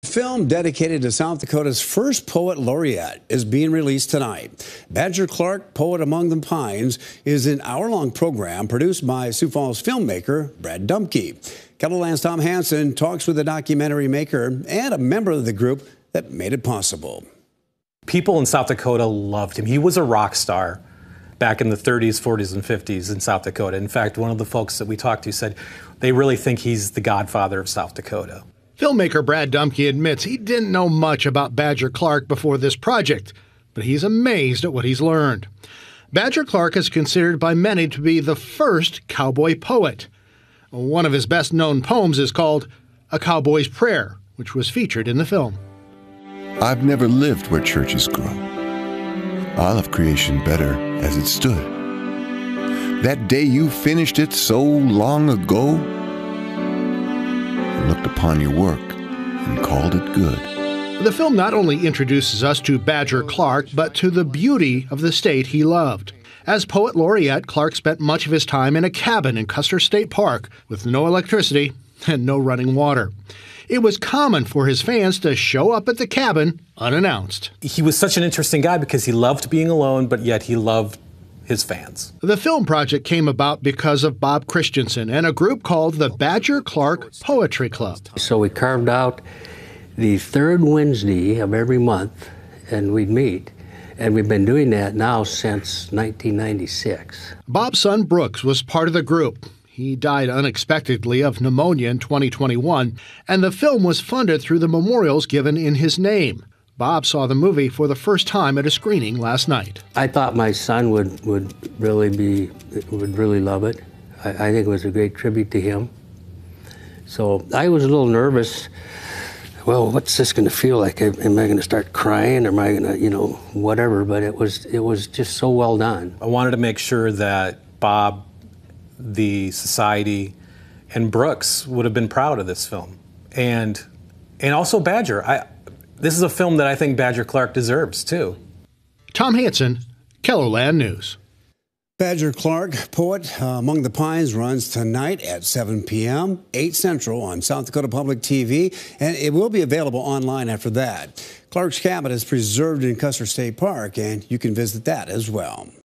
Film dedicated to South Dakota's first Poet Laureate is being released tonight. Badger Clark, Poet Among the Pines, is an hour-long program produced by Sioux Falls filmmaker Brad Dumke. KELOLAND's Tom Hansen talks with the documentary maker and a member of the group that made it possible. People in South Dakota loved him. He was a rock star back in the 30s, 40s, and 50s in South Dakota. In fact, one of the folks that we talked to said they really think he's the godfather of South Dakota. Filmmaker Brad Dumke admits he didn't know much about Badger Clark before this project, but he's amazed at what he's learned. Badger Clark is considered by many to be the first cowboy poet. One of his best-known poems is called A Cowboy's Prayer, which was featured in the film. I've never lived where churches grow. I love creation better as it stood. That day you finished it so long ago, looked upon your work and called it good. The film not only introduces us to Badger Clark, but to the beauty of the state he loved. As Poet Laureate, Clark spent much of his time in a cabin in Custer State Park with no electricity and no running water. It was common for his fans to show up at the cabin unannounced. He was such an interesting guy because he loved being alone, but yet he loved his fans. The film project came about because of Bob Christensen and a group called the Badger Clark Poetry Club. So we carved out the third Wednesday of every month, and we'd meet. And we've been doing that now since 1996. Bob's son Brooks was part of the group. He died unexpectedly of pneumonia in 2021, and the film was funded through the memorials given in his name. Bob saw the movie for the first time at a screening last night. I thought my son would really love it. I think it was a great tribute to him. So I was a little nervous. Well, what's this going to feel like? Am I going to start crying, or am I going to, whatever? But it was just so well done. I wanted to make sure that Bob, the society, and Brooks would have been proud of this film, and also Badger. This is a film that I think Badger Clark deserves, too. Tom Hansen, KELOLAND News. Badger Clark, Poet Among the Pines, runs tonight at 7 p.m., 8 Central on South Dakota Public TV, and it will be available online after that. Clark's cabin is preserved in Custer State Park, and you can visit that as well.